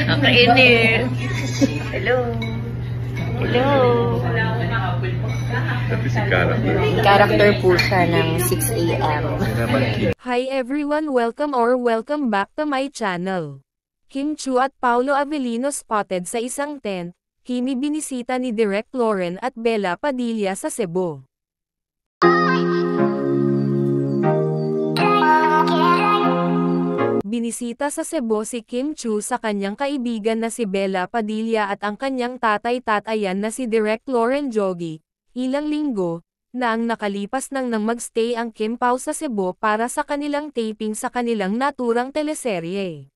Ang kainit. Hello. Hello. Character po siya ng 6 AM. Hi everyone, welcome back to my channel. Kim Chiu at Paolo Avellino spotted sa isang tent, Kimi binisita ni Direk Lauren at Bella Padilla sa Cebu. Binisita sa Cebu si Kim Chiu sa kanyang kaibigan na si Bella Padilla at ang kanyang tatay-tatayan na si Direk Lauren Jogi. Ilang linggo na ang nakalipas nang magstay ang Kim Pao sa Cebu para sa kanilang taping sa kanilang naturang teleserye.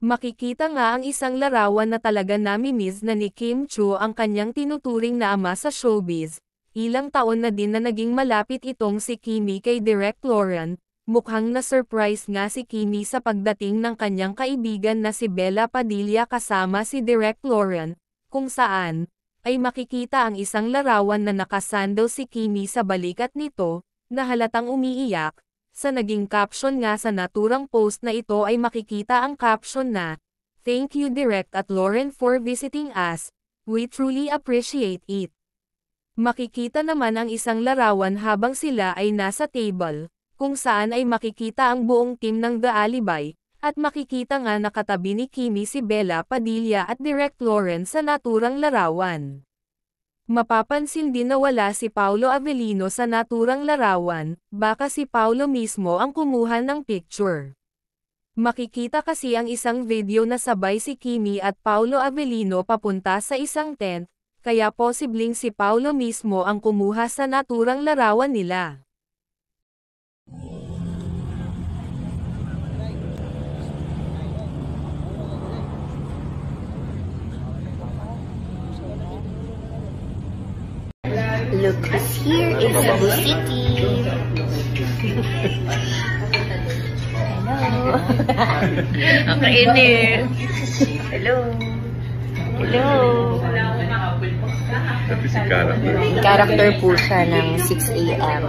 Makikita nga ang isang larawan na talaga nami-miss na ni Kim Chiu ang kanyang tinuturing na ama sa showbiz. Ilang taon na din na naging malapit itong si Kimi kay Direk Lauren. Mukhang na-surprise nga si Kimi sa pagdating ng kanyang kaibigan na si Bella Padilla kasama si Direk Lauren, kung saan ay makikita ang isang larawan na nakasandal si Kimi sa balikat nito, na halatang umiiyak. Sa naging caption nga sa naturang post na ito ay makikita ang caption na, "Thank you Direk at Lauren for visiting us, we truly appreciate it." Makikita naman ang isang larawan habang sila ay nasa table, kung saan ay makikita ang buong team ng The Alibay, at makikita nga nakatabi ni Kimi si Bella Padilla at Direk Lauren sa naturang larawan. Mapapansin din na wala si Paolo Avellino sa naturang larawan, baka si Paolo mismo ang kumuha ng picture. Makikita kasi ang isang video na sabay si Kimi at Paolo Avellino papunta sa isang tent, kaya posibleng si Paolo mismo ang kumuha sa naturang larawan nila. Look who's here in Cebu City. Hello. Ang kainit. Hello. Hello. Tapi si character. Character po siya ng 6 AM.